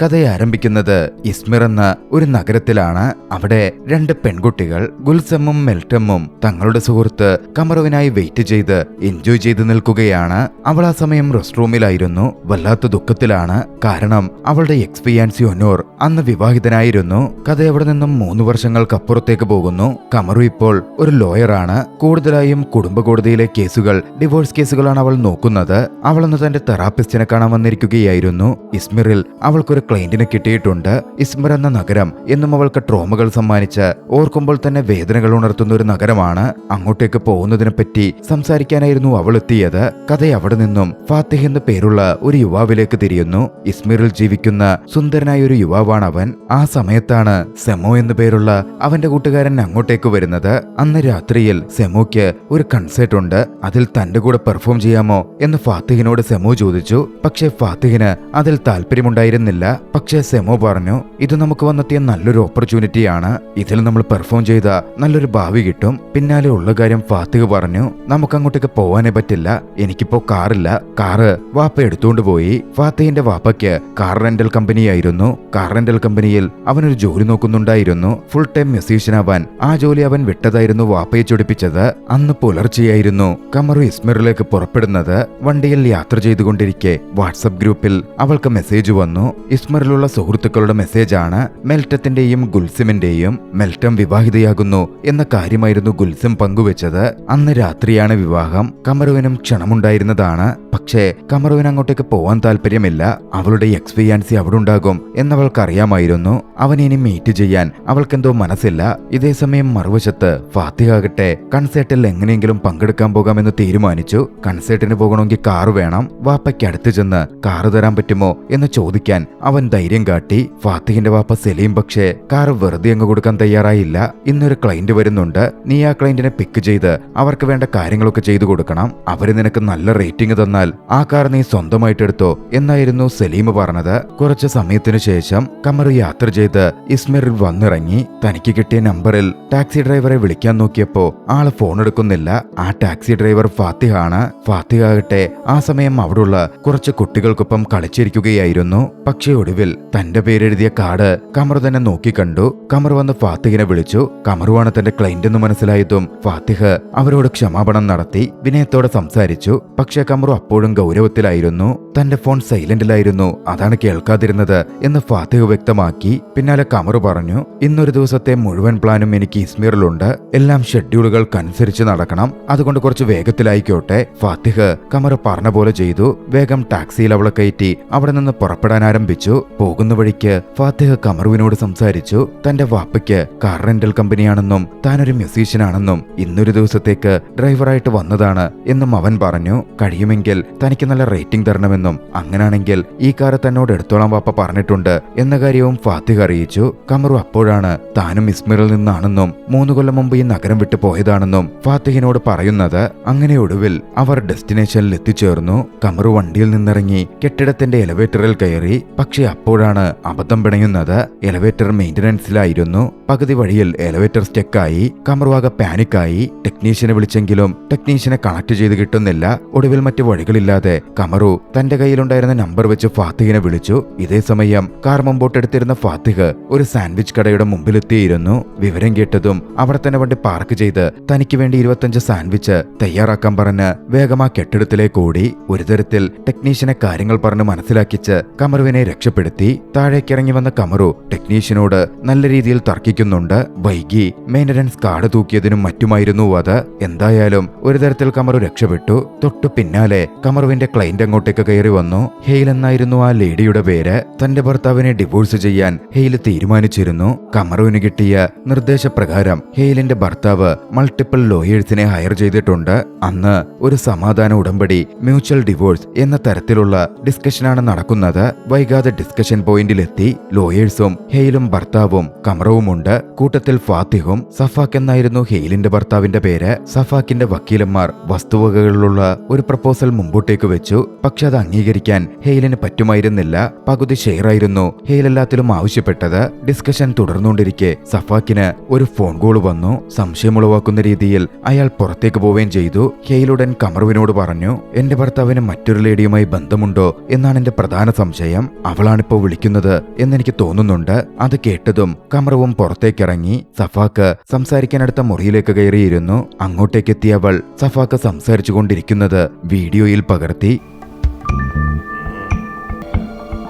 കഥയെ ആരംഭിക്കുന്നത് ഇസ്മിർ എന്ന ഒരു നഗരത്തിലാണ്. അവിടെ രണ്ട് പെൺകുട്ടികൾ ഗുൽസമ്മും മെൽറ്റമ്മും തങ്ങളുടെ സുഹൃത്ത് കമറുവിനായി വെയിറ്റ് ചെയ്ത് എൻജോയ് ചെയ്ത് നിൽക്കുകയാണ്. അവൾ ആ സമയം റെസ്റ്റ് റൂമിലായിരുന്നു. വല്ലാത്ത ദുഃഖത്തിലാണ്. കാരണം അവളുടെ എക്സ്പിയാൻസി ഒനോർ അന്ന് വിവാഹിതനായിരുന്നു. കഥ അവിടെ നിന്നും 3 വർഷങ്ങൾക്കപ്പുറത്തേക്ക് പോകുന്നു. കമറു ഇപ്പോൾ ഒരു ലോയറാണ്. കൂടുതലായും കുടുംബ കോടതിയിലെ കേസുകൾ, ഡിവോഴ്സ് കേസുകളാണ് അവൾ നോക്കുന്നത്. അവളൊന്ന് തന്റെ തെറാപ്പിസ്റ്റിനെ കാണാൻ വന്നിരിക്കുകയായിരുന്നു. ഇസ്മിറിൽ അവൾക്കൊരു ക്ലയന്റിനെ കിട്ടിയിട്ടുണ്ട്. ഇസ്മിർ എന്ന നഗരം എന്നും അവൾക്ക് ട്രോമകൾ സമ്മാനിച്ച് ഓർക്കുമ്പോൾ തന്നെ വേദനകൾ ഉണർത്തുന്ന ഒരു നഗരമാണ്. അങ്ങോട്ടേക്ക് പോകുന്നതിനെ പറ്റി സംസാരിക്കാനായിരുന്നു അവൾ എത്തിയത്. കഥ അവിടെ നിന്നും ഫാത്തിഹ് എന്ന് പേരുള്ള ഒരു യുവാവിലേക്ക് തിരിയുന്നു. ഇസ്മിറിൽ ജീവിക്കുന്ന സുന്ദരനായ ഒരു യുവാവാണ് അവൻ. ആ സമയത്താണ് സെമോ എന്ന് പേരുള്ള അവന്റെ കൂട്ടുകാരൻ അങ്ങോട്ടേക്ക് വരുന്നത്. അന്ന് രാത്രിയിൽ സെമോയ്ക്ക് ഒരു കൺസേർട്ട് ഉണ്ട്. അതിൽ തന്റെ കൂടെ പെർഫോം ചെയ്യാമോ എന്ന് ഫാത്തിഹിനോട് സെമോ ചോദിച്ചു. പക്ഷേ ഫാത്തിഹിന് അതിൽ താല്പര്യമുണ്ടായിരുന്നില്ല. പക്ഷേ സെമോ പറഞ്ഞു, ഇത് നമുക്ക് വന്നെത്തിയ നല്ലൊരു ഓപ്പർച്യൂണിറ്റിയാണ്. ഇതിൽ നമ്മൾ പെർഫോം ചെയ്ത നല്ലൊരു ഭാവി കിട്ടും. പിന്നാലെ ഉള്ള കാര്യം ഫാത്തിഹ് പറഞ്ഞു, നമുക്ക് അങ്ങോട്ടേക്ക് പോവാനേ പറ്റില്ല. എനിക്കിപ്പോ കാറില്ല. കാറ് വാപ്പ എടുത്തുകൊണ്ട് പോയി. ഫാത്തിഹിന്റെ വാപ്പയ്ക്ക് കാർ റെന്റൽ കമ്പനിയായിരുന്നു. കാർ റെന്റൽ കമ്പനിയിൽ അവനൊരു ജോലി നോക്കുന്നുണ്ടായിരുന്നു. ഫുൾ ടൈം മ്യൂസീഷ്യൻ ആവാൻ ആ ജോലി അവൻ വിട്ടതായിരുന്നു വാപ്പയെ ചൊടിപ്പിച്ചത്. അന്ന് പുലർച്ചെയായിരുന്നു കമറു ഇസ്മിറിലേക്ക് പുറപ്പെടുന്നത്. വണ്ടിയിൽ യാത്ര ചെയ്തുകൊണ്ടിരിക്കെ വാട്സപ്പ് ഗ്രൂപ്പിൽ അവൾക്ക് മെസ്സേജ് വന്നു. ഇസ്മിറിലുള്ള സുഹൃത്തുക്കളുടെ മെസ്സേജാണ്. മെൽറ്റത്തിന്റെയും ഗുൽസിമിന്റെയും. മെൽറ്റം വിവാഹിതയാകുന്നു എന്ന കാര്യമായിരുന്നു ഗുൽസിം പങ്കുവെച്ചത്. അന്ന് രാത്രിയാണ് വിവാഹം. കമറുവിനും ക്ഷണമുണ്ടായിരുന്നതാണ്. പക്ഷേ കമറുവിന് അങ്ങോട്ടേക്ക് പോവാൻ താല്പര്യമില്ല. അവളുടെ എക്സ്പീരിയൻസി അവിടെ ഉണ്ടാകും എന്നവൾക്കറിയാമായിരുന്നു. അവനെ ഇനി മീറ്റ് ചെയ്യാൻ അവൾക്കെന്തോ മനസ്സില്ല. ഇതേസമയം മറുവശത്ത് ഫാത്തിഹ ആകട്ടെ കൺസേർട്ടിൽ എങ്ങനെയെങ്കിലും പങ്കെടുക്കാൻ പോകാമെന്ന് തീരുമാനിച്ചു. കൺസേർട്ടിന് പോകണമെങ്കിൽ കാറ് വേണം. വാപ്പയ്ക്ക് അടുത്ത് ചെന്ന് കാറ് തരാൻ പറ്റുമോ എന്ന് ചോദിക്കാൻ അവൻ ധൈര്യം കാട്ടി. ഫാത്തിഹിന്റെ വാപ്പ സലീം പക്ഷേ കാറ് വെറുതെ അങ്ങ് കൊടുക്കാൻ തയ്യാറായില്ല. ഇന്നൊരു ക്ലയന്റ് വരുന്നുണ്ട്. നീ ആ ക്ലയന്റിനെ പിക്ക് ചെയ്ത് അവർക്ക് വേണ്ട കാര്യങ്ങളൊക്കെ ചെയ്തു കൊടുക്കണം. അവര് നിനക്ക് നല്ല റേറ്റിംഗ് തന്നാൽ ആ കാർ നീ സ്വന്തമായിട്ട് എടുത്തോ എന്നായിരുന്നു സലീം പറഞ്ഞത്. കുറച്ചു സമയത്തിനു ശേഷം കമറു യാത്ര ചെയ്ത് ഇസ്മിറിൽ വന്നിറങ്ങി. തനിക്ക് കിട്ടിയ നമ്പറിൽ ടാക്സി ഡ്രൈവറെ വിളിക്കാൻ നോക്കിയപ്പോ ആള് ഫോൺ എടുക്കുന്നില്ല. ആ ടാക്സി ഡ്രൈവർ ഫാത്തിഹ ആണ്. ഫാത്തിഹ ആകട്ടെ ആ സമയം അവിടുള്ള കുറച്ച് കുട്ടികൾക്കൊപ്പം കളിച്ചിരിക്കുകയായിരുന്നു. പക്ഷേ ഒടുവിൽ തന്റെ പേരെഴുതിയ കാർഡ് കമറു തന്നെ നോക്കിക്കണ്ടു. കമറു വന്ന് ഫാത്തിഹിനെ വിളിച്ചു. കമറുവാണ് തന്റെ ക്ലയന്റ് എന്ന് മനസ്സിലായതും ഫാത്തിഹ് അവരോട് ക്ഷമാപണം നടത്തി. വിനയത്തോടെ സംസാരിച്ചു. പക്ഷേ കമറു അപ്പോഴും ഗൗരവത്തിലായിരുന്നു. തന്റെ ഫോൺ സൈലന്റിലായിരുന്നു, അതാണ് കേൾക്കാതിരുന്നത് എന്ന് ഫാത്തിഹ് വ്യക്തമാക്കി. പിന്നാലെ കമറു പറഞ്ഞു, ഇന്നൊരു ദിവസത്തെ മുഴുവൻ പ്ലാനും എനിക്ക് ഇസ്മിറിലുണ്ട്. എല്ലാം ഷെഡ്യൂളുകൾക്കനുസരിച്ച് നടക്കണം. അതുകൊണ്ട് കുറച്ച് വേഗത്തിലായിക്കോട്ടെ. ഫാത്തിഹ് കമറു പറഞ്ഞ പോലെ ചെയ്തു. വേഗം ടാക്സിയിൽ അവളെ കയറ്റി അവിടെ നിന്ന് പുറപ്പെടാൻ ആരംഭിച്ചു. പോകുന്ന വഴിക്ക് ഫാത്തിഹ് കമറുവിനോട് സംസാരിച്ചു. തന്റെ വാപ്പയ്ക്ക് കാർ റെന്റൽ കമ്പനിയാണെന്നും താനൊരു മ്യൂസീഷ്യനാണെന്നും ഇന്നൊരു ദിവസത്തേക്ക് ഡ്രൈവറായിട്ട് വന്നതാണ് എന്നും അവൻ പറഞ്ഞു. കഴിയുമെങ്കിൽ തനിക്ക് നല്ല റേറ്റിംഗ് തരണമെന്നും അങ്ങനാണെങ്കിൽ ഈ കാറ് തന്നോട് എടുത്തോളാൻ വാപ്പ പറഞ്ഞിട്ടുണ്ട് എന്ന കാര്യവും ഫാത്തിഹ് അറിയിച്ചു. കമറു അപ്പോഴാണ് താനും ഇസ്മിറിൽ നിന്നാണെന്നും 3 കൊല്ലം മുമ്പ് ഈ നഗരം വിട്ടു പോയതാണെന്നും ഫാത്തിഹിനോട് പറയുന്നത്. അങ്ങനെ ഒടുവിൽ അവർ ഡെസ്റ്റിനേഷനിൽ എത്തിച്ചേർന്നു. കമറു വണ്ടിയിൽ നിന്നിറങ്ങി കെട്ടിടത്തിന്റെ എലവേറ്ററിൽ കയറി. പക്ഷെ അപ്പോഴാണ് അബദ്ധം പിണയുന്നത്. എലവേറ്റർ മെയിന്റനൻസിലായിരുന്നു. പകുതി വഴിയിൽ എലവേറ്റർ സ്റ്റെക്കായി. കമറു ആകെ പാനിക്കായി. ടെക്നീഷ്യനെ വിളിച്ചെങ്കിലും ടെക്നീഷ്യനെ കണക്ട് ചെയ്ത് കിട്ടുന്നില്ല. ഒടുവിൽ മറ്റു വഴികളില്ലാതെ കമറു തന്റെ കയ്യിലുണ്ടായിരുന്ന നമ്പർ വെച്ച് ഫാത്തിഹിനെ വിളിച്ചു. ഇതേ സമയം കാർ മുമ്പോട്ടെടുത്തിരുന്ന ഫാത്തിഹ് ഒരു സാൻഡ്വിച്ച് കടയുടെ മുമ്പിലെത്തിയിരുന്നു. വിവരം കേട്ടതും അവിടെ തന്നെ വണ്ടി പാർക്ക് ചെയ്ത് തനിക്ക് വേണ്ടി 25 സാൻഡ്വിച്ച് തയ്യാറാക്കാൻ പറഞ്ഞ് വേഗം ആ കെട്ടിടത്തിലേക്ക് ഓടി. ഒരു തരത്തിൽ ടെക്നീഷ്യനെ കാര്യങ്ങൾ പറഞ്ഞ് മനസ്സിലാക്കിച്ച് കമറുവിനെ രക്ഷപ്പെടുത്തി. താഴേക്കിറങ്ങി വന്ന കമറു ടെക്നീഷ്യനോട് നല്ല രീതിയിൽ തർക്കിക്കുന്നുണ്ട്. വൈകി മെയിന്റനൻസ് കാർഡ് തൂക്കിയതിനും മറ്റുമായിരുന്നു അത്. എന്തായാലും ഒരു തരത്തിൽ കമറു രക്ഷപ്പെട്ടു. തൊട്ടു പിന്നാലെ കമറുവിന്റെ ക്ലയന്റ് അങ്ങോട്ടേക്ക് കയറി വന്നു. ഹെയിൽ എന്നായിരുന്നു ആ ലേഡിയുടെ പേര്. തന്റെ ഭർത്താവിനെ ഡിവോഴ്സ് ചെയ്യാൻ ഹെയിൽ തീരുമാനിച്ചിരുന്നു. കമറുവിന് കിട്ടിയ നിർദ്ദേശപ്രകാരം ഹെയിലിന്റെ ഭർത്താവ് മൾട്ടിപ്പിൾ ലോയേഴ്സിനെ ഹയർ ചെയ്തിട്ടുണ്ട്. അന്ന് ഒരു സമാധാന ഉടമ്പടി, മ്യൂച്വൽ ഡിവോഴ്സ് എന്ന തരത്തിലുള്ള ഡിസ്കഷനാണ് നടക്കുന്നത്. വൈകാതെ ഡിസ്കഷൻ പോയിന്റിലെത്തി. ലോയേഴ്സും ഹെയിലും ഭർത്താവും കമറുവുമുണ്ട്. കൂട്ടത്തിൽ ഫാത്തിഹും. സഫാക്ക് എന്നായിരുന്നു ഹെയിലിന്റെ ഭർത്താവിന്റെ പേര്. സഫാക്കിന്റെ വക്കീലന്മാർ വസ്തുവകകളിലുള്ള ഒരു പ്രപ്പോസൽ മുമ്പോട്ടേക്ക് വെച്ചു. പക്ഷെ അത് അംഗീകരിക്കാൻ ഹെയിലിന് പറ്റുമായിരുന്നില്ല. പകുതി ഷെയറായിരുന്നു ഹെയിൽ എല്ലാത്തിലും ആവശ്യപ്പെട്ടത്. ഡിസ്കഷൻ തുടർന്നുകൊണ്ടിരിക്കെ സഫാക്കിന് ഒരു ഫോൺ കോൾ വന്നു. സംശയമുളവാക്കുന്ന രീതിയിൽ അയാൾ പുറത്തേക്ക് പോവുകയും ചെയ്തു. ഹെയിലുടൻ കമറുവിനോട് പറഞ്ഞു, എന്റെ ഭർത്താവിന് മറ്റൊരു ലേഡിയുമായി ബന്ധമുണ്ടോ എന്നാണ് എന്റെ പ്രധാന സംശയം. അവളാണിപ്പോ വിളിക്കുന്നത് എന്നെനിക്ക് തോന്നുന്നുണ്ട്. അത് കേട്ടതും കമറുവും പുറത്തേക്കിറങ്ങി. സഫാക്ക് സംസാരിക്കാനടുത്ത മുറിയിലേക്ക് കയറിയിരുന്നു. അങ്ങോട്ടേക്കെത്തിയ അവൾ സഫാക്ക് സംസാരിച്ചു കൊണ്ടിരിക്കുന്നത് വീഡിയോയിൽ പകർത്തി.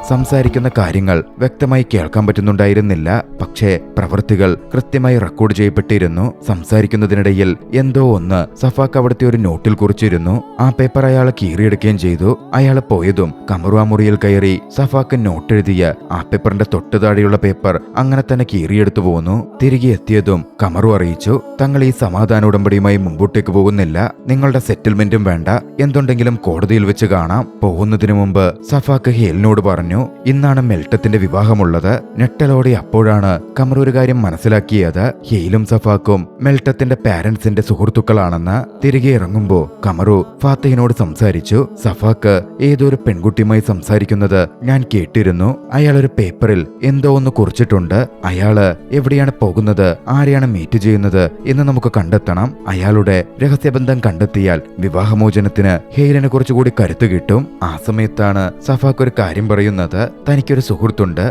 സംസാരിക്കുന്ന കാര്യങ്ങൾ വ്യക്തമായി കേൾക്കാൻ പറ്റുന്നുണ്ടായിരുന്നില്ല. പക്ഷേ പ്രവൃത്തികൾ കൃത്യമായി റെക്കോർഡ് ചെയ്യപ്പെട്ടിരുന്നു. സംസാരിക്കുന്നതിനിടയിൽ എന്തോ ഒന്ന് സഫാക്ക് അവിടുത്തെ ഒരു നോട്ടിൽ കുറിച്ചിരുന്നു. ആ പേപ്പർ അയാൾ കീറിയെടുക്കുകയും ചെയ്തു. അയാൾ പോയതും കമറു ആ മുറിയിൽ കയറി സഫാക്ക് നോട്ട് എഴുതിയ ആ പേപ്പറിന്റെ തൊട്ടു താഴെയുള്ള പേപ്പർ അങ്ങനെ തന്നെ കീറിയെടുത്തു പോന്നു. തിരികെ എത്തിയതും കമറു അറിയിച്ചു, തങ്ങൾ ഈ സമാധാന ഉടമ്പടിയുമായി മുമ്പോട്ടേക്ക് പോകുന്നില്ല. നിങ്ങളുടെ സെറ്റിൽമെന്റും വേണ്ട. എന്തുണ്ടെങ്കിലും കോടതിയിൽ വെച്ച് കാണാം. പോകുന്നതിനു മുമ്പ് സഫാക്ക് ഹെയിലിനോട് പറഞ്ഞു, ഇന്നാണ് മെൽട്ടത്തിന്റെ വിവാഹമുള്ളത്. ഞെട്ടലോടെ അപ്പോഴാണ് കമറു ഒരു കാര്യം മനസ്സിലാക്കിയത്. ഹെയിലും സഫാക്കും മെൽട്ടത്തിന്റെ പാരന്റ്സിന്റെ സുഹൃത്തുക്കളാണെന്ന്. തിരികെ ഇറങ്ങുമ്പോ കമറു ഫാത്തിഹിനോട് സംസാരിച്ചു. സഫാക്ക് ഏതൊരു പെൺകുട്ടിയുമായി സംസാരിക്കുന്നത് ഞാൻ കേട്ടിരുന്നു. അയാൾ ഒരു പേപ്പറിൽ എന്തോ ഒന്ന് കുറിച്ചിട്ടുണ്ട്. അയാള് എവിടെയാണ് പോകുന്നത്, ആരെയാണ് മീറ്റ് ചെയ്യുന്നത് എന്ന് നമുക്ക് കണ്ടെത്തണം. അയാളുടെ രഹസ്യബന്ധം കണ്ടെത്തിയാൽ വിവാഹമോചനത്തിന് ഹെയിലിനെ കുറച്ചുകൂടി കരുത്ത് കിട്ടും. ആ സമയത്താണ് സഫാക്ക് ഒരു കാര്യം പറയുന്നത്. തനിക്കൊരു സുഹൃത്തുണ്ട്,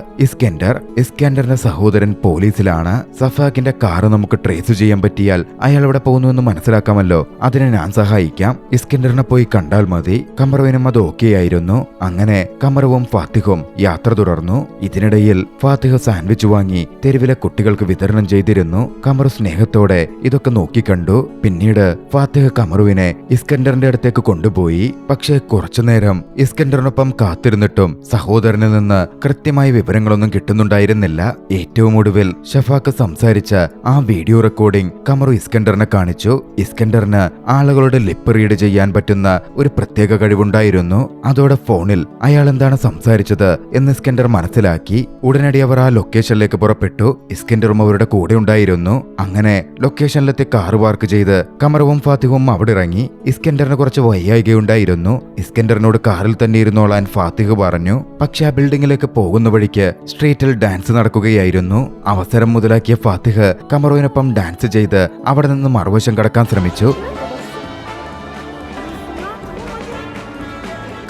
ഇസ്കൻഡറിന്റെ സഹോദരൻ പോലീസിലാണ്. സഫാക്കിന്റെ കാറ് നമുക്ക് ട്രേസ് ചെയ്യാൻ പറ്റിയാൽ അയാൾ എവിടെ പോകുന്നുവെന്ന് മനസ്സിലാക്കാമല്ലോ. അതിനെ ഞാൻ സഹായിക്കാം. ഇസ്കൻഡറിനെ പോയി കണ്ടാൽ മതി. കമറുവിനും അത് ഓക്കെ ആയിരുന്നു. അങ്ങനെ കമറുവും ഫാത്തിഹും യാത്ര തുടർന്നു. ഇതിനിടയിൽ ഫാത്തിഹ് സാൻഡ്വിച്ച് വാങ്ങി തെരുവിലെ കുട്ടികൾക്ക് വിതരണം ചെയ്തിരുന്നു. കമറു സ്നേഹത്തോടെ ഇതൊക്കെ നോക്കിക്കണ്ടു. പിന്നീട് ഫാത്തിഹ് കമറുവിനെ ഇസ്കൻഡറിന്റെ അടുത്തേക്ക് കൊണ്ടുപോയി. പക്ഷേ കുറച്ചുനേരം ഇസ്കൻഡറിനൊപ്പം കാത്തിരുന്നിട്ടും സഹോദരനിൽ നിന്ന് കൃത്യമായ വിവരങ്ങളൊന്നും കിട്ടുന്നുണ്ടായിരുന്നില്ല. ഏറ്റവും ഒടുവിൽ ഷഫാക്ക് സംസാരിച്ച ആ വീഡിയോ റെക്കോർഡിംഗ് കമറു ഇസ്കൻഡറിനെ കാണിച്ചു. ഇസ്കൻഡറിന് ആളുകളുടെ ലിപ്പ് റീഡ് ചെയ്യാൻ പറ്റുന്ന ഒരു പ്രത്യേക കഴിവുണ്ടായിരുന്നു. അതോടെ ഫോണിൽ അയാൾ എന്താണ് സംസാരിച്ചത് എന്ന് ഇസ്കൻഡർ മനസ്സിലാക്കി. ഉടനടി അവർ ആ ലൊക്കേഷനിലേക്ക് പുറപ്പെട്ടു. ഇസ്കൻഡറും അവരുടെ കൂടെ ഉണ്ടായിരുന്നു. അങ്ങനെ ലൊക്കേഷനിലെത്തി കാറ് പാർക്ക് ചെയ്ത് കമറുവും ഫാത്തിഹും അവിടെ ഇറങ്ങി. ഇസ്കൻഡറിന് കുറച്ച് വയ്യായികയുണ്ടായിരുന്നു. ഇസ്കൻഡറിനോട് കാറിൽ തന്നെ ഇരുന്നോളാൻ ഫാത്തിഹ് പറഞ്ഞു. പക്ഷെ ആ ബിൽഡിംഗിലേക്ക് പോകുന്ന വഴിക്ക് സ്ട്രീറ്റിൽ ഡാൻസ് നടക്കുകയായിരുന്നു. അവസരം മുതലാക്കിയ ഫാത്തിഹ് കമറുവിനൊപ്പം ഡാൻസ് ചെയ്ത് അവിടെ നിന്ന് മറുവശം കടക്കാൻ ശ്രമിച്ചു.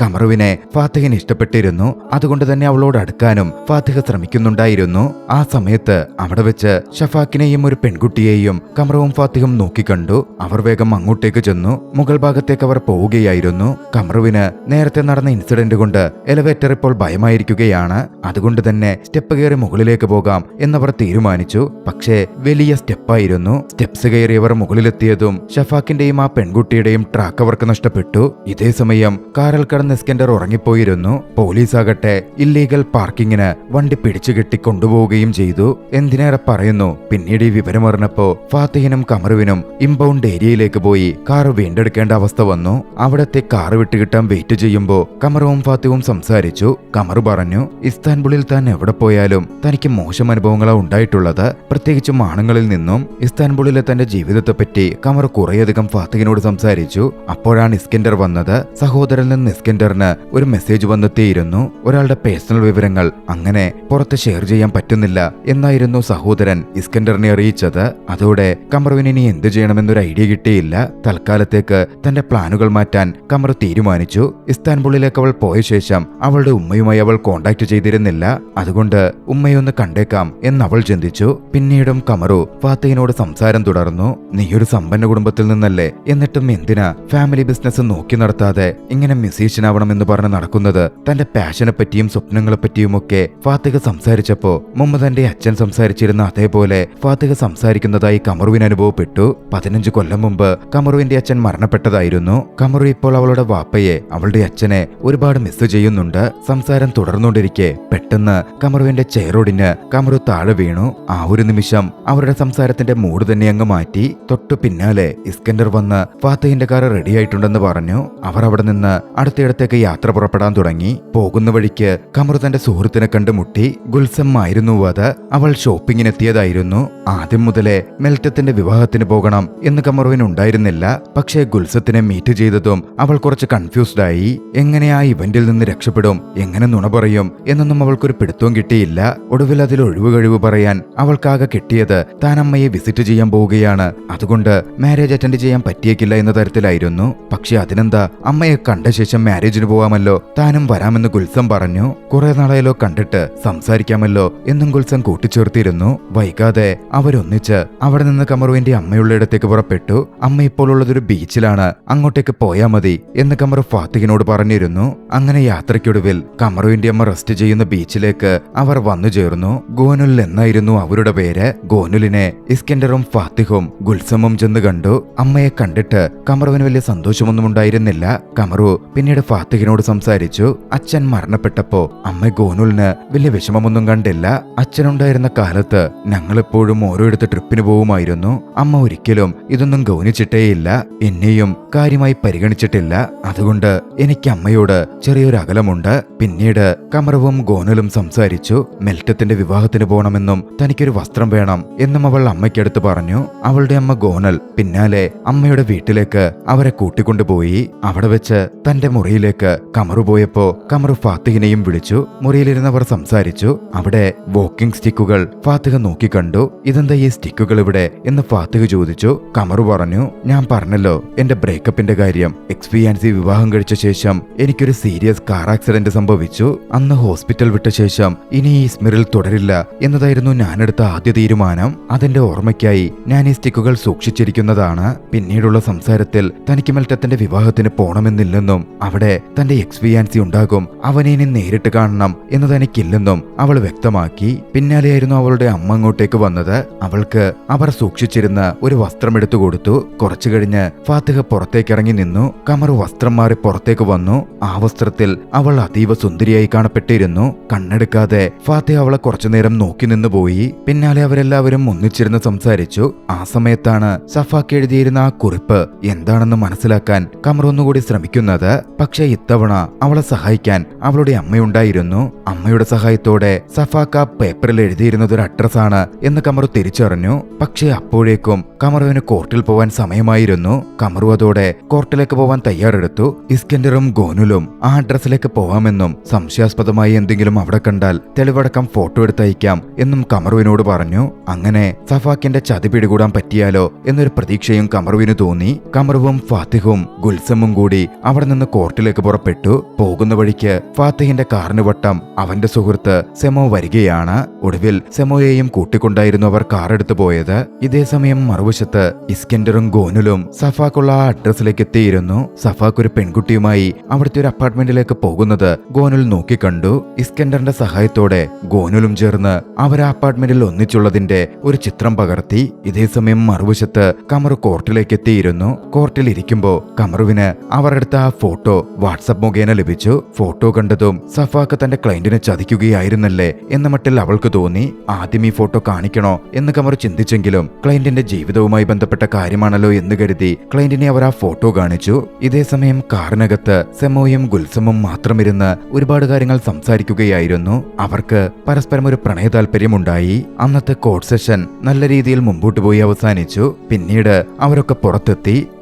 കമറുവിനെ ഫാത്തിഹിന് ഇഷ്ടപ്പെട്ടിരുന്നു. അതുകൊണ്ട് തന്നെ അവളോട് അടുക്കാനും ഫാത്തിഹ ശ്രമിക്കുന്നുണ്ടായിരുന്നു. ആ സമയത്ത് അവിടെ വെച്ച് ഷഫാക്കിനെയും ഒരു പെൺകുട്ടിയെയും കമറുവും ഫാത്തിഹും നോക്കിക്കണ്ടു. അവർ വേഗം അങ്ങോട്ടേക്ക് ചെന്നു. മുകൾ ഭാഗത്തേക്ക് അവർ പോവുകയായിരുന്നു. കമറുവിന് നേരത്തെ നടന്ന ഇൻസിഡന്റ് കൊണ്ട് എലിവേറ്റർ ഇപ്പോൾ ഭയമായിരിക്കുകയാണ്. അതുകൊണ്ട് തന്നെ സ്റ്റെപ്പ് കയറി മുകളിലേക്ക് പോകാം എന്നവർ തീരുമാനിച്ചു. പക്ഷേ വലിയ സ്റ്റെപ്പായിരുന്നു. സ്റ്റെപ്സ് കയറിയവർ മുകളിലെത്തിയതും ഷഫാക്കിന്റെയും ആ പെൺകുട്ടിയുടെയും ട്രാക്ക് അവർക്ക് നഷ്ടപ്പെട്ടു. ഇതേ സമയം കാറിൽ കടന്ന് ഇസ്കൻഡർ ഉറങ്ങിപ്പോയിരുന്നു. പോലീസാകട്ടെ ഇല്ലീഗൽ പാർക്കിങ്ങിന് വണ്ടി പിടിച്ചുകെട്ടി കൊണ്ടുപോവുകയും ചെയ്തു. എന്തിനേറെ പറയുന്നു, പിന്നീട് ഈ വിവരമറിഞ്ഞപ്പോ ഫാത്തിഹിനും കമറുവിനും ഇമ്പൗണ്ട് ഏരിയയിലേക്ക് പോയി കാറ് വീണ്ടെടുക്കേണ്ട അവസ്ഥ വന്നു. അവിടത്തെ കാറ് വിട്ടുകിട്ടാൻ വെയിറ്റ് ചെയ്യുമ്പോ കമറുവും ഫാത്തിഹും സംസാരിച്ചു. കമറു പറഞ്ഞു, ഇസ്താൻബുളിൽ താൻ എവിടെ പോയാലും തനിക്ക് മോശം അനുഭവങ്ങളാണ് ഉണ്ടായിട്ടുള്ളത്, പ്രത്യേകിച്ചും ആണുങ്ങളിൽ നിന്നും. ഇസ്താൻബുളിലെ തന്റെ ജീവിതത്തെപ്പറ്റി കമറു കുറേയധികം ഫാത്തിഹിനോട് സംസാരിച്ചു. അപ്പോഴാണ് ഇസ്കൻഡർ വന്നത്. സഹോദരനിൽ നിന്ന് ഇസ്കൻഡറിന് ഒരു മെസ്സേജ് വന്നെത്തിയിരുന്നു. ഒരാളുടെ പേഴ്സണൽ വിവരങ്ങൾ അങ്ങനെ പുറത്ത് ഷെയർ ചെയ്യാൻ പറ്റുന്നില്ല എന്നായിരുന്നു സഹോദരൻ ഇസ്കൻഡറിനെ അറിയിച്ചത്. അതോടെ കമറുവിന് ഇനി എന്ത് ചെയ്യണമെന്നൊരു ഐഡിയ കിട്ടിയില്ല. തൽക്കാലത്തേക്ക് തന്റെ പ്ലാനുകൾ മാറ്റാൻ കമറു തീരുമാനിച്ചു. ഇസ്താൻബുളിലേക്ക് അവൾ പോയ ശേഷം അവളുടെ ഉമ്മയുമായി അവൾ കോണ്ടാക്ട് ചെയ്തിരുന്നില്ല. അതുകൊണ്ട് ഉമ്മയൊന്ന് കണ്ടേക്കാം എന്നവൾ ചിന്തിച്ചു. പിന്നീടും കമറു ഫാത്തിഹിനോട് സംസാരം തുടർന്നു. നീയൊരു സമ്പന്ന കുടുംബത്തിൽ നിന്നല്ലേ, എന്നിട്ടും എന്തിനാ ഫാമിലി ബിസിനസ് നോക്കി നടത്താതെ ഇങ്ങനെ മ്യൂസീഷ്യനാവണമെന്ന് പറഞ്ഞ് നടക്കുന്നത്? തന്റെ പാഷനെ പറ്റിയും സ്വപ്നങ്ങളെ പറ്റിയുമൊക്കെ ഫാത്തിഹ സംസാരിച്ചപ്പോ മുമ്പ് തന്റെ അച്ഛൻ സംസാരിച്ചിരുന്ന അതേപോലെ ഫാത്തിഹ സംസാരിക്കുന്നതായി കമറുവിന് അനുഭവപ്പെട്ടു. 15 കൊല്ലം മുമ്പ് കമറുവിന്റെ അച്ഛൻ മരണപ്പെട്ടതായിരുന്നു. കമറു ഇപ്പോൾ അവളുടെ വാപ്പയെ, അവളുടെ അച്ഛനെ ഒരുപാട് മിസ് ചെയ്യുന്നുണ്ട്. സംസാരം തുടർന്നുകൊണ്ടിരിക്കെ പെട്ടെന്ന് കമറുവിന്റെ ചെയറോടിന് കമറു താഴെ വീണു. ആ ഒരു നിമിഷം അവരുടെ സംസാരത്തിന്റെ മൂഡ് തന്നെ അങ്ങ് മാറ്റി. തൊട്ടു പിന്നാലെ ഇസ്കൻഡർ വന്ന് ഫാത്തിഹിന്റെ കാർ റെഡിയായിട്ടുണ്ടെന്ന് പറഞ്ഞു. അവർ അവിടെ നിന്ന് അടുത്ത അടുത്തേക്ക് യാത്ര പുറപ്പെടാൻ തുടങ്ങി. പോകുന്ന വഴിക്ക് കമറു തന്റെ സുഹൃത്തിനെ കണ്ടുമുട്ടി. ഗുൽസം ആയിരുന്നു അത്. അവൾ ഷോപ്പിങ്ങിനെത്തിയതായിരുന്നു. ആദ്യം മുതലേ മെൽറ്റത്തിന്റെ വിവാഹത്തിന് പോകണം എന്ന് കമറുവിന് ഉണ്ടായിരുന്നില്ല. പക്ഷേ ഗുൽസത്തിനെ മീറ്റ് ചെയ്തതും അവൾ കുറച്ച് കൺഫ്യൂസ്ഡ് ആയി. എങ്ങനെ ആ ഇവന്റിൽ നിന്ന് രക്ഷപ്പെടും, എങ്ങനെ നുണ പറയും എന്നൊന്നും അവൾക്കൊരു പിടുത്തവും കിട്ടിയില്ല. ഒടുവിൽ അതിൽ ഒഴിവ് കഴിവ് പറയാൻ അവൾക്കാകെ കിട്ടിയത് താൻ അമ്മയെ വിസിറ്റ് ചെയ്യാൻ പോവുകയാണ്, അതുകൊണ്ട് മാരേജ് അറ്റൻഡ് ചെയ്യാൻ പറ്റിയേക്കില്ല എന്ന തരത്തിലായിരുന്നു. പക്ഷെ അതിനെന്താ, അമ്മയെ കണ്ട ശേഷം മാരേജിന് പോവാമല്ലോ, താനും വരാമെന്ന് ഗുൽസം പറഞ്ഞു. കുറെ നാളായാലോ കണ്ടിട്ട്, സംസാരിക്കാമല്ലോ എന്നും ഗുൽസം കൂട്ടിച്ചേർത്തിരുന്നു. വൈകാതെ അവരൊന്നിച്ച് അവിടെ നിന്ന് കമറുവിന്റെ അമ്മയുള്ള ഇടത്തേക്ക് പുറപ്പെട്ടു. അമ്മ ഇപ്പോൾ ഉള്ളതൊരു ബീച്ചിലാണ്, അങ്ങോട്ടേക്ക് പോയാ മതി എന്ന് കമറു ഫാത്തിഹിനോട് പറഞ്ഞിരുന്നു. അങ്ങനെ യാത്രയ്ക്കൊടുവിൽ കമറുവിന്റെ അമ്മ റെസ്റ്റ് ചെയ്യുന്ന ബീച്ചിലേക്ക് അവർ വന്നു ചേർന്നു. ഗോനുൽ എന്നായിരുന്നു അവരുടെ പേര്. ഗോനുലിനെ ഇസ്കൻഡറും ഫാത്തിഹും ഗുൽസമും ചെന്ന് കണ്ടു. അമ്മയെ കണ്ടിട്ട് കമറുവിന് വലിയ സന്തോഷമൊന്നും ഉണ്ടായിരുന്നില്ല. കമറു പിന്നീട് ഫാത്തിഹിനോട് സംസാരിച്ചു. അച്ഛൻ മരണപ്പെട്ടപ്പോ അമ്മ ഗോനുലിന് വലിയ വിഷമമൊന്നും കണ്ടില്ല. അച്ഛനുണ്ടായിരുന്ന കാലത്ത് ഞങ്ങളെപ്പോഴും ഓരോയിടത്ത് ട്രിപ്പിന് പോവുമായിരുന്നു. അമ്മ ഒരിക്കലും ഇതൊന്നും ഗൗനിച്ചിട്ടേയില്ല, എന്നെയും കാര്യമായി പരിഗണിച്ചിട്ടില്ല. അതുകൊണ്ട് എനിക്ക് അമ്മയോട് ചെറിയൊരു അകലമുണ്ട്. പിന്നീട് കമറുവും ഗോനുലും സംസാരിച്ചു. മെൽറ്റത്തിന്റെ വിവാഹത്തിന് പോകണമെന്നും തനിക്കൊരു വസ്ത്രം വേണം എന്നും അവൾ അമ്മയ്ക്കടുത്ത് പറഞ്ഞു. അവളുടെ അമ്മ ഗോനൽ പിന്നാലെ അമ്മയുടെ വീട്ടിലേക്ക് അവരെ കൂട്ടിക്കൊണ്ടുപോയി. അവിടെ വെച്ച് തന്റെ മുറിയിലേക്ക് കമറു പോയപ്പോ കമറു ഫാത്തിഹിനെയും വിളിച്ചു. മുറിയിലിരുന്നവർ സംസാരിച്ചു. അവിടെ വോക്കിംഗ് സ്റ്റിക്കുകൾ ഫാത്തിഹ നോക്കിക്കണ്ടു. ഇതെന്താ ഈ സ്റ്റിക്കുകൾ ഇവിടെ എന്ന് ഫാത്തിഹ ചോദിച്ചു. കമറു പറഞ്ഞു, ഞാൻ പറഞ്ഞല്ലോ എന്റെ ബ്രേക്കപ്പിന്റെ കാര്യം. എക്സ്പീരിയൻസി വിവാഹം കഴിച്ച ശേഷം എനിക്കൊരു സീരിയസ് കാർ ആക്സിഡന്റ് സംഭവിച്ചു. അന്ന് ഹോസ്പിറ്റൽ വിട്ട ശേഷം ഇനി ഈ സ്മിറിൽ തുടരില്ല എന്നതായിരുന്നു ഞാനെടുത്ത ആദ്യ തീരുമാനം. അതിന്റെ ഓർമ്മയ്ക്കായി ഞാൻ ഈ സ്റ്റിക്കുകൾ സൂക്ഷിച്ചിരിക്കുന്നതാണ്. പിന്നീടുള്ള സംസാരത്തിൽ തനിക്ക് മെൽറ്റത്തിന്റെ വിവാഹത്തിന് പോണമെന്നില്ലെന്നും അവിടെ തന്റെ എക്സ്പീരിയൻസി ഉണ്ടാകും, അവനെ ഇനി നേരിട്ട് കാണണം എന്ന് തനിക്കില്ലെന്നും അവൾ വ്യക്തമാക്കി. പിന്നാലെയായിരുന്നു അവളുടെ അമ്മ അങ്ങോട്ടേക്ക് വന്നത്. അവൾക്ക് അവർ സൂക്ഷിച്ചിരുന്ന ഒരു വസ്ത്രം എടുത്തു കൊടുത്തു. കുറച്ചു കഴിഞ്ഞ് ഫാത്തിഹ പുറത്തേക്കിറങ്ങി നിന്നു. കമറു വസ്ത്രം മാറി പുറത്തേക്ക് വന്നു. ആ വസ്ത്രത്തിൽ അവൾ അതീവ സുന്ദരിയായി കാണപ്പെട്ടിരുന്നു. കണ്ണെടുക്കാതെ ഫാത്തിഹ അവളെ കുറച്ചുനേരം നോക്കി നിന്നു പോയി. പിന്നാലെ അവരെല്ലാവരും ഒന്നിച്ചിരുന്ന് സംസാരിച്ചു. ആ സമയത്താണ് സഫാക്ക് എഴുതിയിരുന്ന ആ കുറിപ്പ് എന്താണെന്ന് മനസ്സിലാക്കാൻ കമറു ഒന്നുകൂടി ശ്രമിക്കുന്നത്. പക്ഷെ ഇത്തവണ അവളെ സഹായിക്കാൻ അവളുടെ അമ്മയുണ്ടായിരുന്നു. അമ്മയുടെ സഹായത്തോടെ സഫാക്ക് ആ പേപ്പറിൽ എഴുതിയിരുന്നത് ഒരു അഡ്രസ്സാണ് എന്ന് കമറു തിരിച്ചറിഞ്ഞു. പക്ഷെ അപ്പോഴേക്കും കമറുവിന് കോർട്ടിൽ പോവാൻ സമയമായിരുന്നു. കമറു അതോടെ കോർട്ടിലേക്ക് പോവാൻ തയ്യാറെടുത്തു. ഇസ്കൻഡറും ഗോനുലും ആ അഡ്രസ്സിലേക്ക് പോവാമെന്നും സംശയാസ്പദമായി എന്തെങ്കിലും അവിടെ കണ്ടാൽ തെളിവടക്കം ഫോട്ടോ എടുത്തയക്കാം എന്നും കമറുവിനോട് പറഞ്ഞു. അങ്ങനെ സഫാക്കിന്റെ ചതി പിടികൂടാൻ പറ്റിയാലോ എന്നൊരു പ്രതീക്ഷയും കമറുവിന് തോന്നി. കമറുവും ഫാത്തിഹും ഗുൽസമും കൂടി അവിടെ നിന്ന് കോർട്ടിലേക്ക് പുറപ്പെട്ടു. പോകുന്ന വഴിക്ക് ഫാത്തിഹിന്റെ കാറിന് വട്ടം അവന്റെ സുഹൃത്ത് സെമോ വരികയാണ്. ഒടുവിൽ സെമോയെയും കൂട്ടിക്കൊണ്ടായിരുന്നു അവർ കാറെടുത്തു പോയത്. ഇതേ സമയം മറുവശത്ത് ഇസ്കൻഡറും ഗോനുലും സഫാക്കുള്ള ആ അഡ്രസ്സിലേക്ക് എത്തിയിരുന്നു. സഫാക്ക് ഒരു പെൺകുട്ടിയുമായി അവിടുത്തെ ഒരു അപ്പാർട്ട്മെന്റിലേക്ക് പോകുന്നത് ഗോനുൽ നോക്കിക്കണ്ടു. ഇസ്കൻഡറിന്റെ സഹായത്തോടെ ഗോനുലും ചേർന്ന് അവർ ആ അപ്പാർട്ട്മെന്റിൽ ഒന്നിച്ചുള്ളതിന്റെ ഒരു ചിത്രം പകർത്തി. ഇതേസമയം മറുവശത്ത് കമറു കോർട്ടിലേക്ക് എത്തിയിരുന്നു. കോർട്ടിൽ ഇരിക്കുമ്പോ കമറുവിന് അവർ എടുത്ത ആ ഫോട്ടോ വാട്സപ്പ് മുഖേന ലഭിച്ചു. ഫോട്ടോ കണ്ടതും സഫാക്ക് തന്റെ ക്ലയന്റിനെ ചതിക്കുകയായിരുന്നല്ലേ എന്ന മട്ടിൽ അവൾക്ക് തോന്നി. ആദ്യം ഈ ഫോട്ടോ കാണിക്കണോ എന്ന് കമറു ചിന്തിച്ചെങ്കിലും ക്ലയന്റിന്റെ ജീവിതവുമായി ബന്ധപ്പെട്ട കാര്യമാണല്ലോ എന്ന് കരുതി ക്ലയന്റിനെ അവർ ആ ഫോട്ടോ കാണിച്ചു. ഇതേസമയം കാറിനകത്ത് സെമോയും ഗുൽസമും മാത്രമിരുന്ന് ഒരുപാട് കാര്യങ്ങൾ സംസാരിക്കുകയായിരുന്നു. അവർക്ക് പരസ്പരം ഒരു പ്രണയ താല്പര്യമുണ്ടായി. അന്നത്തെ കോഡ് സെഷൻ നല്ല രീതിയിൽ മുമ്പോട്ട് പോയി അവസാനിച്ചു. പിന്നീട് അവരൊക്കെ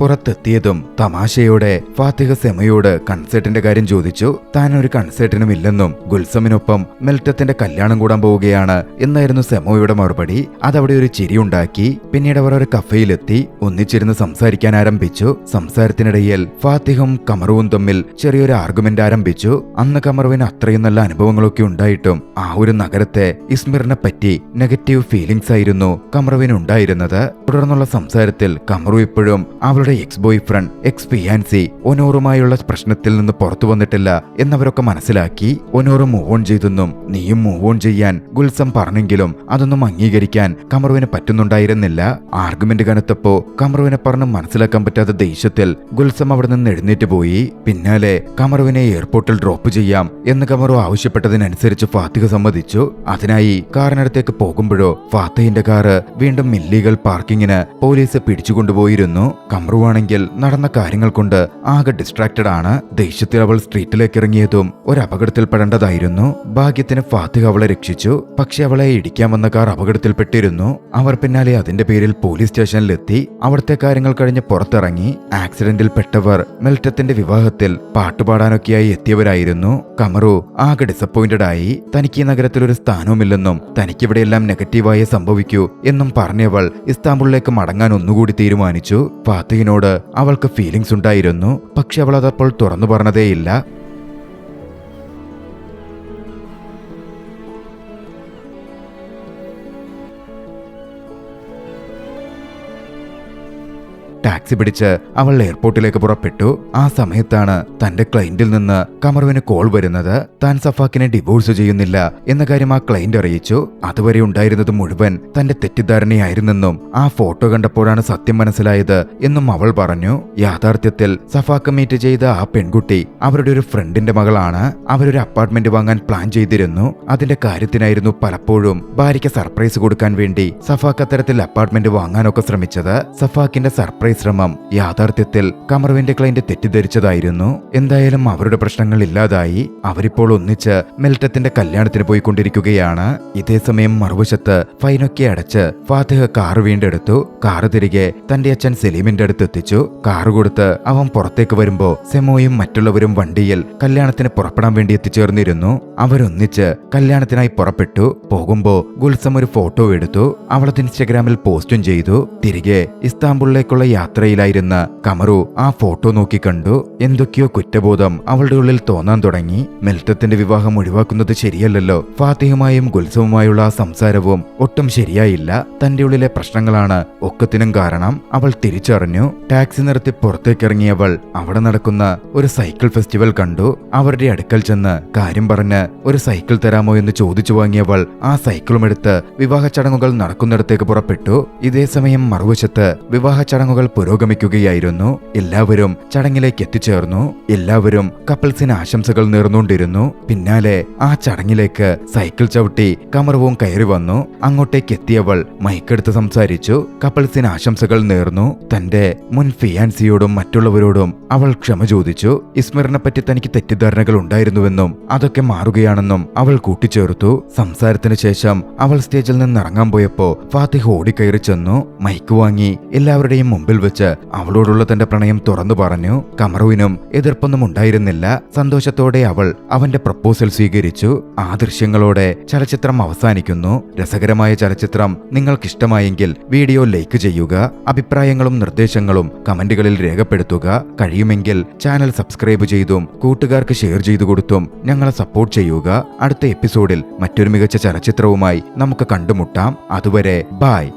പുറത്തെത്തിയതും തമാശയോടെ ഫാത്തിഹ സെമയോട് കൺസേർട്ടിന്റെ കാര്യം ചോദിച്ചു. താൻ ഒരു കൺസേർട്ടിനും ഇല്ലെന്നും ഗുൽസമിനൊപ്പം മെൽറ്റത്തിന്റെ കല്യാണം കൂടാൻ പോവുകയാണ് എന്നായിരുന്നു സെമോയുടെ മറുപടി. അതവിടെ ഒരു ചിരിയുണ്ടാക്കി. പിന്നീട് അവർ ഒരു കഫയിലെത്തി ഒന്നിച്ചിരുന്ന് സംസാരിക്കാൻ ആരംഭിച്ചു. സംസാരത്തിനിടയിൽ ഫാത്തിഹും കമറുവും തമ്മിൽ ചെറിയൊരു ആർഗ്യുമെന്റ് ആരംഭിച്ചു. അന്ന് കമറുവിന് അത്രയും നല്ല അനുഭവങ്ങളൊക്കെ ഉണ്ടായിട്ടും ആ ഒരു നഗരത്തെ ഇസ്മിറിനെ പറ്റി നെഗറ്റീവ് ഫീലിംഗ്സ് ആയിരുന്നു കമറുവിന് ഉണ്ടായിരുന്നത്. തുടർന്നുള്ള സംസാരത്തിൽ കമറു ഇപ്പോഴും അവളുടെ ex boyfriend ex fiancee ഒനോറുമായുള്ള പ്രശ്നത്തിൽ നിന്ന് പുറത്തു വന്നിട്ടില്ല എന്നവരൊക്കെ മനസ്സിലാക്കി. ഒനോറ് മൂവ് ഓൺ ചെയ്തെന്നും നീയും മൂവ് ഓൺ ചെയ്യാൻ ഗുൽസം പറഞ്ഞെങ്കിലും അതൊന്നും അംഗീകരിക്കാൻ കമറുവിന് പറ്റുന്നുണ്ടായിരുന്നില്ല. ആർഗ്യുമെന്റ് കനത്തപ്പോ കമറുവിനെ പറഞ്ഞ് മനസ്സിലാക്കാൻ പറ്റാത്ത ദേഷ്യത്തിൽ ഗുൽസം അവിടെ നിന്ന് എഴുന്നേറ്റ് പോയി. പിന്നാലെ കമറുവിനെ എയർപോർട്ടിൽ ഡ്രോപ്പ് ചെയ്യാം എന്ന് കമറു ആവശ്യപ്പെട്ടതിനനുസരിച്ച് ഫാത്തിഹ സമ്മതിച്ചു. അതിനായി കാറിനടുത്തേക്ക് പോകുമ്പോഴോ ഫാത്തിഹിന്റെ കാറ് വീണ്ടും ഇല്ലീഗൽ പാർക്കിങ്ങിന് പോലീസ് പിടിച്ചുകൊണ്ടുപോയിരുന്നു. കമറുവാണെങ്കിൽ നടന്ന കാര്യങ്ങൾ കൊണ്ട് ആകെ ഡിസ്ട്രാക്റ്റഡ് ആണ്. ദേഷ്യത്തിൽ അവൾ സ്ട്രീറ്റിലേക്ക് ഇറങ്ങിയതും ഒരു അപകടത്തിൽപ്പെടേണ്ടതായിരുന്നു. ഭാഗ്യത്തിന് ഫാത്തിഹ അവളെ രക്ഷിച്ചു. പക്ഷെ അവളെ ഇടിക്കാൻ വന്ന കാർ അപകടത്തിൽപ്പെട്ടിരുന്നു. അവർ പിന്നാലെ അതിന്റെ പേരിൽ പോലീസ് സ്റ്റേഷനിലെത്തി. അവിടുത്തെ കാര്യങ്ങൾ കഴിഞ്ഞ് പുറത്തിറങ്ങി. ആക്സിഡന്റിൽ പെട്ടവർ മെൽറ്റത്തിന്റെ വിവാഹത്തിൽ പാട്ടുപാടാനൊക്കെയായി എത്തിയവരായിരുന്നു. കമറു ആകെ ഡിസപ്പോയിന്റഡ് ആയി. തനിക്ക് ഈ നഗരത്തിൽ ഒരു സ്ഥാനവുമില്ലെന്നും തനിക്കിവിടെയെല്ലാം നെഗറ്റീവായേ സംഭവിക്കൂ എന്നും പറഞ്ഞവൾ ഇസ്താംബുളിലേക്ക് മടങ്ങാൻ ഒന്നുകൂടി തീരുമാനിച്ചു. ഫാത്തിഹിനോട് അവൾക്ക് ഫീലിംഗ്സ് ഉണ്ടായിരുന്നു. പക്ഷെ അവൾ അതപ്പോൾ തുറന്നു പറഞ്ഞതേയില്ല. ടാക്സി പിടിച്ച് അവൾ എയർപോർട്ടിലേക്ക് പുറപ്പെട്ടു. ആ സമയത്താണ് തന്റെ ക്ലയന്റിൽ നിന്ന് കമറുവിന് കോൾ വരുന്നത്. താൻ സഫാക്കിനെ ഡിവോഴ്സ് ചെയ്യുന്നില്ല എന്ന കാര്യം ആ ക്ലയന്റ് അറിയിച്ചു. അതുവരെ ഉണ്ടായിരുന്നത് മുഴുവൻ തന്റെ തെറ്റിദ്ധാരണയായിരുന്നെന്നും ആ ഫോട്ടോ കണ്ടപ്പോഴാണ് സത്യം മനസ്സിലായത് എന്നും അവൾ പറഞ്ഞു. യാഥാർത്ഥ്യത്തിൽ സഫാക്ക് മീറ്റ് ചെയ്ത ആ പെൺകുട്ടി അവരുടെ ഒരു ഫ്രണ്ടിന്റെ മകളാണ്. അവരൊരു അപ്പാർട്ട്മെന്റ് വാങ്ങാൻ പ്ലാൻ ചെയ്തിരുന്നു. അതിന്റെ കാര്യത്തിനായിരുന്നു പലപ്പോഴും ഭാര്യയ്ക്ക് സർപ്രൈസ് കൊടുക്കാൻ വേണ്ടി സഫാക്ക് അത്തരത്തിൽ അപ്പാർട്ട്മെന്റ് വാങ്ങാനൊക്കെ ശ്രമിച്ചത്. സഫാക്കിന്റെ സർപ്രൈസ് ശ്രമം യാഥാർത്ഥ്യത്തിൽ കമറുവിന്റെ ക്ലയന്റ് തെറ്റിദ്ധരിച്ചതായിരുന്നു. എന്തായാലും അവരുടെ പ്രശ്നങ്ങൾ ഇല്ലാതായി. അവരിപ്പോൾ ഒന്നിച്ച് മെൽറ്റത്തിന്റെ കല്യാണത്തിന് പോയിക്കൊണ്ടിരിക്കുകയാണ്. ഇതേസമയം മറുവശത്ത് ഫൈനൊക്കെ അടച്ച് ഫാത്തിഹ കാറ് വീണ്ടെടുത്തു. കാറ് തിരികെ തന്റെ അച്ഛൻ സലീമിന്റെ അടുത്ത് എത്തിച്ചു. കാറ് കൊടുത്ത് അവൻ പുറത്തേക്ക് വരുമ്പോ സെമോയും മറ്റുള്ളവരും വണ്ടിയിൽ കല്യാണത്തിന് പുറപ്പെടാൻ വേണ്ടി എത്തിച്ചേർന്നിരുന്നു. അവരൊന്നിച്ച് കല്യാണത്തിനായി പുറപ്പെട്ടു. പോകുമ്പോ ഗുൽസം ഒരു ഫോട്ടോ എടുത്തു. അവളത് ഇൻസ്റ്റഗ്രാമിൽ പോസ്റ്റും ചെയ്തു. തിരികെ ഇസ്താംബുളിലേക്കുള്ള യാത്രയിലായിരുന്ന കമറു ആ ഫോട്ടോ നോക്കി കണ്ടു. എന്തൊക്കെയോ കുറ്റബോധം അവളുടെ ഉള്ളിൽ തോന്നാൻ തുടങ്ങി. മെൽറ്റത്തിന്റെ വിവാഹം ഒഴിവാക്കുന്നത് ശരിയല്ലല്ലോ. ഫാത്തിഹുമായും ഗുൽസവുമായുള്ള ആ സംസാരവും ഒട്ടും ശരിയായില്ല. തന്റെ ഉള്ളിലെ പ്രശ്നങ്ങളാണ് ഒക്കത്തിനും കാരണം. അവൾ തിരിച്ചറിഞ്ഞു. ടാക്സി നിർത്തി പുറത്തേക്കിറങ്ങിയവൾ അവിടെ നടക്കുന്ന ഒരു സൈക്കിൾ ഫെസ്റ്റിവൽ കണ്ടു. അവരുടെ അടുക്കൽ ചെന്ന് കാര്യം പറഞ്ഞ് ഒരു സൈക്കിൾ തരാമോ എന്ന് ചോദിച്ചു വാങ്ങിയവൾ ആ സൈക്കിളും എടുത്ത് വിവാഹ ചടങ്ങുകൾ നടക്കുന്നിടത്തേക്ക് പുറപ്പെട്ടു. ഇതേസമയം മറുവശത്ത് വിവാഹ ചടങ്ങുകൾ പുരോഗമിക്കുകയായിരുന്നു. എല്ലാവരും ചടങ്ങിലേക്ക് എത്തിച്ചേർന്നു. എല്ലാവരും കപ്പിൾസിന് ആശംസകൾ നേർന്നുകൊണ്ടിരുന്നു. പിന്നാലെ ആ ചടങ്ങിലേക്ക് സൈക്കിൾ ചവിട്ടി കമറുവും കയറി വന്നു. അങ്ങോട്ടേക്ക് എത്തിയവൾ മൈക്കെടുത്ത് സംസാരിച്ചു. കപ്പിൾസിന് ആശംസകൾ നേർന്നു. തന്റെ മുൻ ഫിയാൻസിയോടും മറ്റുള്ളവരോടും അവൾ ക്ഷമ ചോദിച്ചു. ഇസ്മിറിനെ പറ്റി തനിക്ക് തെറ്റിദ്ധാരണകൾ ഉണ്ടായിരുന്നുവെന്നും അതൊക്കെ മാറുകയാണെന്നും അവൾ കൂട്ടിച്ചേർത്തു. സംസാരത്തിന് ശേഷം അവൾ സ്റ്റേജിൽ നിന്ന് ഇറങ്ങാൻ പോയപ്പോ ഫാത്തിഹ ഓടിക്കയറി ചെന്നു. മൈക്ക് വാങ്ങി എല്ലാവരുടെയും മുമ്പിൽ വെച്ച് അവളോടുള്ള തന്റെ പ്രണയം തുറന്നു പറഞ്ഞു. കമറുവിനും എതിർപ്പൊന്നും ഉണ്ടായിരുന്നില്ല. സന്തോഷത്തോടെ അവൾ അവന്റെ പ്രപ്പോസൽ സ്വീകരിച്ചു. ആ ദൃശ്യങ്ങളോടെ ചലച്ചിത്രം അവസാനിക്കുന്നു. രസകരമായ ചലച്ചിത്രം നിങ്ങൾക്കിഷ്ടമായെങ്കിൽ വീഡിയോ ലൈക്ക് ചെയ്യുക. അഭിപ്രായങ്ങളും നിർദ്ദേശങ്ങളും കമന്റുകളിൽ രേഖപ്പെടുത്തുക. കഴിയുമെങ്കിൽ ചാനൽ സബ്സ്ക്രൈബ് ചെയ്തും കൂട്ടുകാർക്ക് ഷെയർ ചെയ്തു കൊടുത്തും ഞങ്ങളെ സപ്പോർട്ട് ചെയ്യുക. അടുത്ത എപ്പിസോഡിൽ മറ്റൊരു മികച്ച ചലച്ചിത്രവുമായി നമുക്ക് കണ്ടുമുട്ടാം. അതുവരെ ബൈ.